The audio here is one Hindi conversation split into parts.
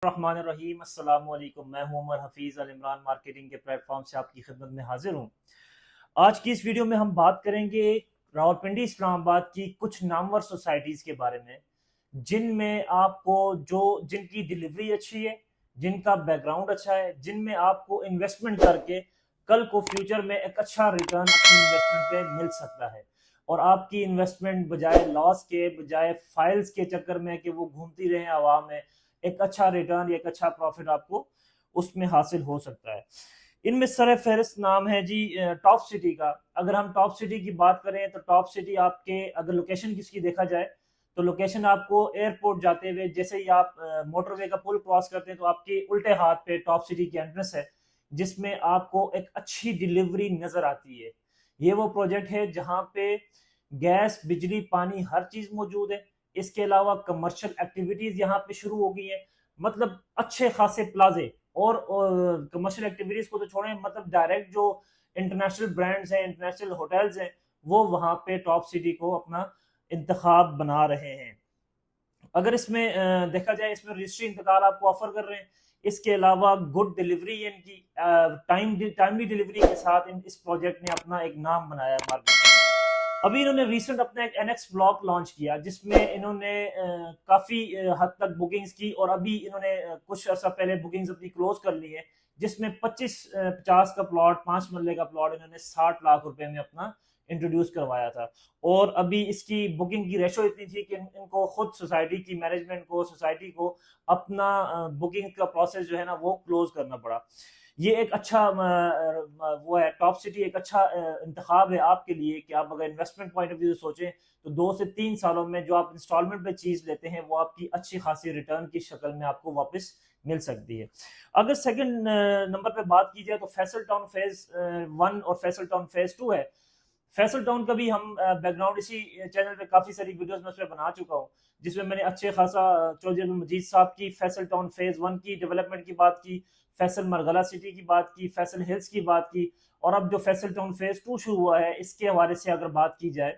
बिस्मिल्लाहिर्रहमानिर्रहीम। अस्सलाम वालेकुम। मैं हूं उमर हफीज़ अल इमरान मार्केटिंग के प्लेटफॉर्म से आपकी खिदमत में हाजिर हूं। आज की इस वीडियो में हम बात करेंगे रावलपिंडी इस्लामाबाद की कुछ नामवर सोसाइटीज़ के बारे में, जिनमें आपको जिनकी डिलीवरी अच्छी है, जिनका बैकग्राउंड अच्छा है, जिनमें आपको इन्वेस्टमेंट करके कल को फ्यूचर में एक अच्छा रिटर्न अपनी इन्वेस्टमेंट पे मिल सकता है। और आपकी इन्वेस्टमेंट बजाय लॉस के, बजाय फाइल्स के चक्कर में कि वो घूमती रहे हवा में, एक अच्छा रिटर्न या एक अच्छा प्रॉफिट आपको उसमें हासिल हो सकता है। इनमें सर फहरिस्त नाम है जी टॉप सिटी का। अगर हम टॉप सिटी की बात करें तो टॉप सिटी आपके, अगर लोकेशन किसकी देखा जाए तो लोकेशन आपको एयरपोर्ट जाते हुए जैसे ही आप मोटरवे का पुल क्रॉस करते हैं तो आपके उल्टे हाथ पे टॉप सिटी की एंट्रेंस है, जिसमें आपको एक अच्छी डिलीवरी नजर आती है। ये वो प्रोजेक्ट है जहां पे गैस, बिजली, पानी, हर चीज मौजूद है। इसके अलावा कमर्शियल एक्टिविटीज यहाँ पे शुरू हो गई है, मतलब अच्छे खासे प्लाजे। और कमर्शियल एक्टिविटीज को तो छोड़ें, मतलब डायरेक्ट जो इंटरनेशनल ब्रांड्स हैं, इंटरनेशनल होटल्स हैं, वो वहां पे टॉप सिटी को अपना इंतखाब बना रहे हैं। अगर इसमें देखा जाए, इसमें रजिस्ट्री इंतकाल आपको ऑफर कर रहे हैं। इसके अलावा गुड डिलीवरी, इनकी टाइमली डिलीवरी के साथ इस प्रोजेक्ट ने अपना एक नाम बनाया है मार्केट में। अभी इन्होंने रिसेंट अपना एक एनएक्स ब्लॉक लॉन्च किया, जिसमें इन्होंने काफी हद तक बुकिंग्स की, और अभी इन्होंने कुछ अर्सा पहले बुकिंग्स अपनी क्लोज कर ली है, जिसमें 50 का प्लॉट, 5 मरले का प्लॉट इन्होंने 60 लाख रुपए में अपना इंट्रोड्यूस करवाया था। और अभी इसकी बुकिंग की रेशो इतनी थी कि इनको खुद सोसाइटी की मैनेजमेंट को, सोसाइटी को अपना बुकिंग का प्रोसेस जो है ना वो क्लोज करना पड़ा। ये एक अच्छा वो है, टॉप सिटी एक अच्छा इंतखाब है आपके लिए कि आप अगर इन्वेस्टमेंट पॉइंट ऑफ व्यू से सोचें तो 2 से 3 सालों में जो आप इंस्टॉलमेंट पे चीज लेते हैं वो आपकी अच्छी खासी रिटर्न की शक्ल में आपको वापस मिल सकती है। अगर सेकंड नंबर पे बात की जाए तो फैसल टाउन फेज 1 और फैसल टाउन फेज 2 है। फैसल टाउन का भी हम बैकग्राउंड इसी चैनल पे काफी सारी वीडियोस में उसमें बना चुका हूँ, जिसमें मैंने अच्छे खासा चौधरी अब्दुल मजीद साहब की फैसल टाउन फेज 1 की डेवलपमेंट की बात की, फैसल मरगला सिटी की बात की, फैसल हिल्स की बात की, और अब जो फैसल टाउन फेज 2 शुरू हुआ है इसके हवाले से अगर बात की जाए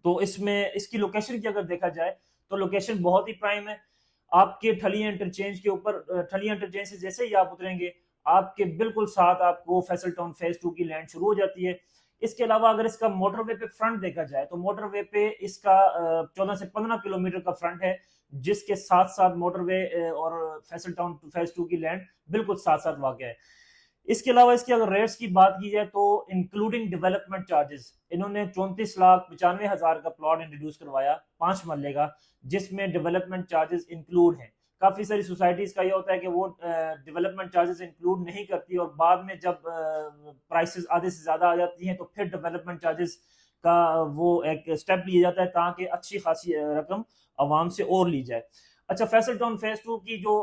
तो इसमें इसकी लोकेशन की अगर देखा जाए तो लोकेशन बहुत ही प्राइम है। आपके ठलिया इंटरचेंज के ऊपर, ठलिया इंटरचेंज से जैसे ही आप उतरेंगे, आपके बिल्कुल साथ आपको फैसल टाउन फेज 2 की लैंड शुरू हो जाती है। इसके अलावा अगर इसका मोटरवे पे फ्रंट देखा जाए तो मोटरवे पे इसका 14 से 15 किलोमीटर का फ्रंट है, जिसके साथ साथ मोटरवे और फैसल टाउन फेज 2 की लैंड बिल्कुल साथ साथ वाक़ है। इसके अलावा इसकी अगर रेट्स की बात की जाए तो इंक्लूडिंग डेवलपमेंट चार्जेस इन्होंने 34,95,000 का प्लॉट इंट्रोड्यूस करवाया, 5 मरले का, जिसमें डेवलपमेंट चार्जेस इंक्लूड हैं। काफी सारी सोसाइटीज का ये होता है कि वो डेवलपमेंट चार्जेस इंक्लूड नहीं करती, और बाद में जब प्राइसेस आधे से ज्यादा आ जाती हैं तो फिर डेवलपमेंट चार्जेस का वो एक स्टेप लिया जाता है ताकि अच्छी खासी रकम आवाम से और ली जाए। अच्छा, फैसल टाउन फेज 2 की जो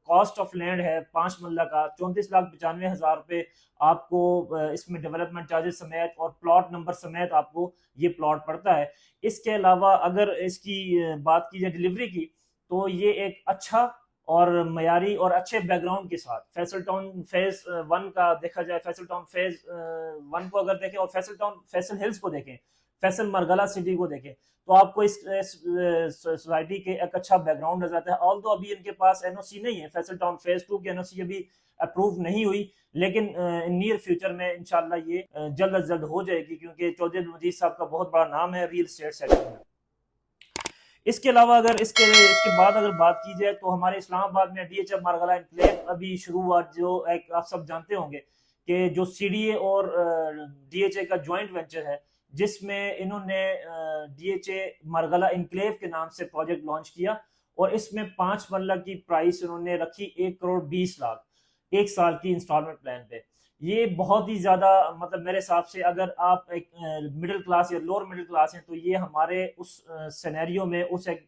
कॉस्ट ऑफ लैंड है 5 मरला का, 34,95,000 रुपये आपको इसमें डेवलपमेंट चार्जेस समेत और प्लॉट नंबर समेत आपको ये प्लॉट पड़ता है। इसके अलावा अगर इसकी बात की जाए डिलीवरी की, तो ये एक अच्छा और मयारी और अच्छे बैकग्राउंड के साथ फैसल टाउन फेज 1 का देखा जाए, फैसल टाउन फेज 1 को अगर देखें और फैसल हिल्स को देखें, फैसल मरगला सिटी को देखें, तो आपको इस सोसाइटी के एक अच्छा बैकग्राउंड नजर आता है। ऑल तो अभी इनके पास एनओसी नहीं है, फैसल टाउन फेज 2 की एनओसी अभी अप्रूव नहीं हुई, लेकिन नियर फ्यूचर में इंशाल्लाह ये जल्द अज जल्द हो जाएगी, क्योंकि चौधरी अब्दुल मजीद साहब का बहुत बड़ा नाम है रियल एस्टेट सेक्टर में। इसके अलावा अगर इसके बाद अगर बात की जाए तो हमारे इस्लामाबाद में डीएचएफ मारगला एनक्लेव अभी शुरू हुआ, जो एक आप सब जानते होंगे कि जो सीडीए और डीएचए का जॉइंट वेंचर है, जिसमें इन्होंने डीएचए मारगला एनक्लेव के नाम से प्रोजेक्ट लॉन्च किया, और इसमें 5 मरला की प्राइस उन्होंने रखी 1,20,00,000 एक साल की इंस्टॉलमेंट प्लान पे। ये बहुत ही ज्यादा, मतलब मेरे हिसाब से अगर आप एक मिडिल क्लास या लोअर मिडिल क्लास हैं तो ये हमारे उस सिनेरियो में, उस एक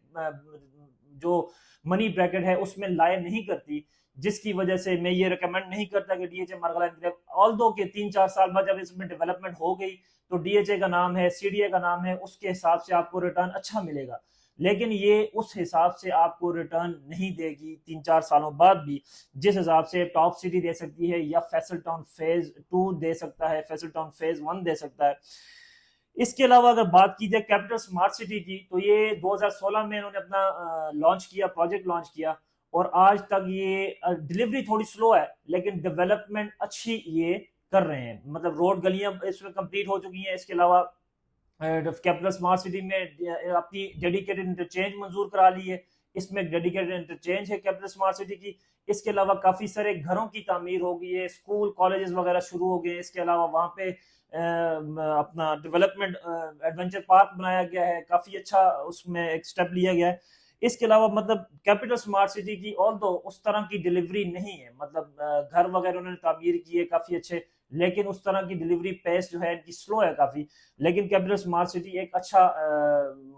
जो मनी ब्रैकेट है उसमें लाए नहीं करती, जिसकी वजह से मैं ये रिकमेंड नहीं करता कि डीएचए मरगला एनक्लेव, ऑल दो के 3-4 साल बाद जब इसमें डेवलपमेंट हो गई तो डीएचए का नाम है, सीडीए का नाम है, उसके हिसाब से आपको रिटर्न अच्छा मिलेगा, लेकिन ये उस हिसाब से आपको रिटर्न नहीं देगी 3-4 सालों बाद भी, जिस हिसाब से टॉप सिटी दे सकती है या फैसल टाउन फेज 2 दे सकता है, फैसल टाउन फेज 1 दे सकता है। इसके अलावा अगर बात की जाए कैपिटल स्मार्ट सिटी की, तो ये 2016 में इन्होंने अपना लॉन्च किया, प्रोजेक्ट लॉन्च किया, और आज तक ये डिलीवरी थोड़ी स्लो है लेकिन डेवलपमेंट अच्छी ये कर रहे हैं। मतलब रोड गलियां इसमें कंप्लीट हो चुकी हैं। इसके अलावा कैपिटल स्मार्ट सिटी में अपनी डेडिकेटेड इंटरचेंज मंजूर करा ली है। इसमें डेडिकेटेड इंटरचेंज है कैपिटल स्मार्ट सिटी की। इसके अलावा काफ़ी सारे घरों की तामीर हो गई है, स्कूल कॉलेजेस वगैरह शुरू हो गए। इसके अलावा वहाँ पे अपना डेवलपमेंट एडवेंचर पार्क बनाया गया है, काफ़ी अच्छा उसमें एक स्टेप लिया गया है। इसके अलावा मतलब कैपिटल स्मार्ट सिटी की ऑल दो उस तरह की डिलीवरी नहीं है। मतलब घर वगैरह उन्होंने तामीर किए काफ़ी अच्छे, लेकिन उस तरह की डिलीवरी पेस जो है इनकी स्लो है काफ़ी। लेकिन कैपिटल स्मार्ट सिटी एक अच्छा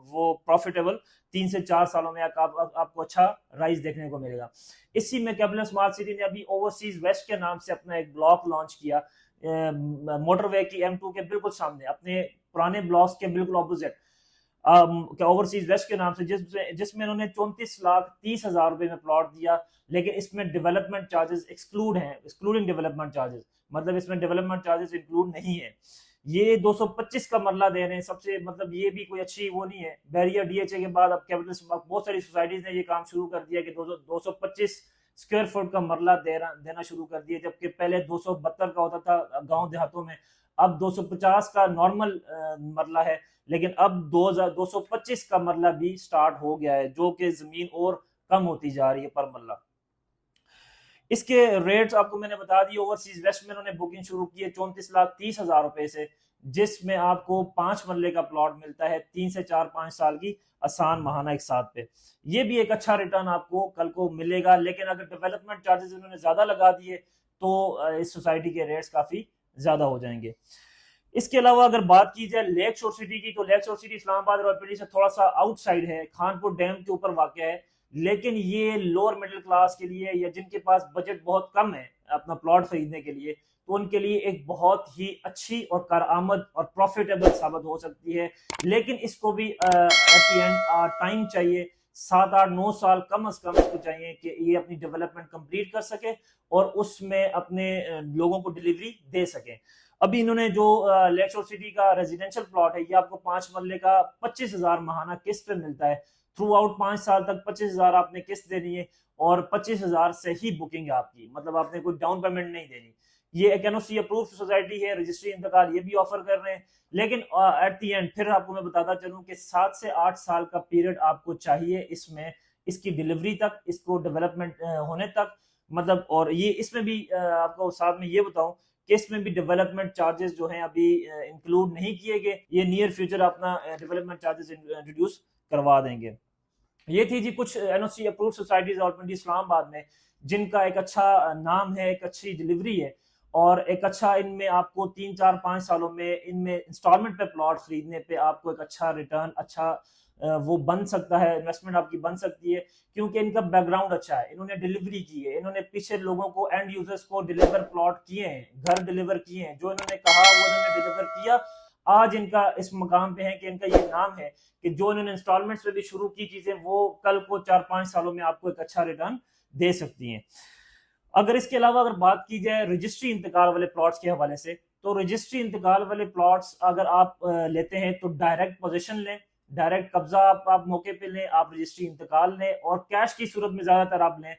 वो प्रॉफिटेबल 3 से 4 सालों में आपको अच्छा राइज देखने को मिलेगा। इसी में कैपिटल स्मार्ट सिटी ने अभी ओवरसीज वेस्ट के नाम से अपना एक ब्लॉक लॉन्च किया, मोटरवे की M2 के बिल्कुल सामने, अपने पुराने ब्लॉक्स के बिल्कुल ऑपोजिट, ओवरसीज वेस्ट के नाम से, जिसमें उन्होंने 34,30,000 रुपए में प्लॉट दिया। लेकिन इसमें डेवलपमेंट चार्जेस एक्सक्लूड हैं, एक्सक्लूडिंग डेवलपमेंट चार्जेस, मतलब इसमें डेवलपमेंट चार्जेस इंक्लूड नहीं है। ये 225 का मरला दे रहे हैं सबसे, मतलब ये भी कोई अच्छी वो नहीं है। बैरियर DHA के बाद अब कैपिटल बहुत सारी सोसाइटीज ने ये काम शुरू कर दिया कि 225 स्क्वायर फुट का मरला देना शुरू कर दिया, जबकि पहले 272 का होता था गांव देहातों में। अब 250 का नॉर्मल मरला है, लेकिन अब 225 का मरला भी स्टार्ट हो गया है, जो कि जमीन और कम होती जा रही है पर मरला। इसके रेट्स आपको मैंने बता दिए। ओवरसीज वेस्ट में उन्होंने बुकिंग शुरू की है 34,30,000 रुपए से, जिसमें आपको 5 मरले का प्लॉट मिलता है 3 से 4-5 साल की आसान महाना एक साथ पे। ये भी एक अच्छा रिटर्न आपको कल को मिलेगा। लेकिन अगर डेवलपमेंट चार्जेस उन्होंने ज्यादा लगा दिए तो इस सोसाइटी के रेट्स काफी ज्यादा हो जाएंगे। इसके अलावा अगर बात की जाए लेक शोर सिटी की, तो लेक शोर सिटी इस्लामाबाद रावलपिंडी से थोड़ा सा आउटसाइड है, खानपुर डैम के ऊपर वाक़ है। लेकिन ये लोअर मिडिल क्लास के लिए या जिनके पास बजट बहुत कम है अपना प्लॉट खरीदने के लिए, तो उनके लिए एक बहुत ही अच्छी और कारआमद और प्रॉफिटेबल साबित हो सकती है। लेकिन इसको भी एट द एंड टाइम चाहिए, 7-8-9 साल कम अज कम इसको चाहिए कि ये अपनी डेवलपमेंट कंप्लीट कर सके और उसमें अपने लोगों को डिलीवरी दे सके। अभी इन्होंने जो लेक शोर सिटी का रेजिडेंशियल प्लॉट है, ये आपको 5 मरले का 25,000 महाना किस्त पे मिलता है। थ्रू आउट 5 साल तक 25,000 आपने किस्त देनी है और 25,000 से ही बुकिंग है आपकी, मतलब आपने कोई डाउन पेमेंट नहीं देनी। ये एक NOC अप्रूव्ड सोसाइटी है, रजिस्ट्री इंतकाल ये भी ऑफर कर रहे हैं। लेकिन एट दी एंड फिर आपको मैं बताता चलूं कि 7 से 8 साल का पीरियड आपको चाहिए इसमें, इसकी डिलीवरी तक, इसको डेवलपमेंट होने तक। मतलब और ये इसमें भी आपको साथ में ये बताऊं कि इसमें भी डेवलपमेंट चार्जेस जो हैं अभी इंक्लूड नहीं किए गए। ये नियर फ्यूचर अपना डेवलपमेंट चार्जेस इंट्रोड्यूस करवा देंगे। ये थी जी कुछ NOC approved societies Rawalpindi Islamabad में, जिनका एक अच्छा नाम है, एक अच्छी डिलीवरी है और एक अच्छा, इनमें आपको 3-4-5 सालों में इनमें इंस्टॉलमेंट पे प्लॉट खरीदने पे आपको एक अच्छा रिटर्न, अच्छा वो बन सकता है, इन्वेस्टमेंट आपकी बन सकती है, क्योंकि इनका बैकग्राउंड अच्छा है। इन्होंने डिलीवरी की है, इन्होंने पीछे लोगों को, एंड यूजर्स को डिलीवर प्लॉट किए हैं, घर डिलीवर किए हैं, जो इन्होंने कहा वो इन्होंने डिलीवर किया। आज इनका इस मकाम पे है कि इनका ये नाम है कि जो इन्होंने इंस्टॉलमेंट्स पे भी शुरू की चीजें, वो कल को 4-5 सालों में आपको एक अच्छा रिटर्न दे सकती हैं। अगर इसके अलावा अगर बात की जाए रजिस्ट्री इंतकाल वाले प्लॉट्स के हवाले से, तो रजिस्ट्री इंतकाल वाले प्लॉट्स अगर आप लेते हैं तो डायरेक्ट पोजीशन लें, डायरेक्ट कब्जा आप मौके पे लें, आप रजिस्ट्री इंतकाल लें और कैश की सूरत में ज्यादातर आप लें।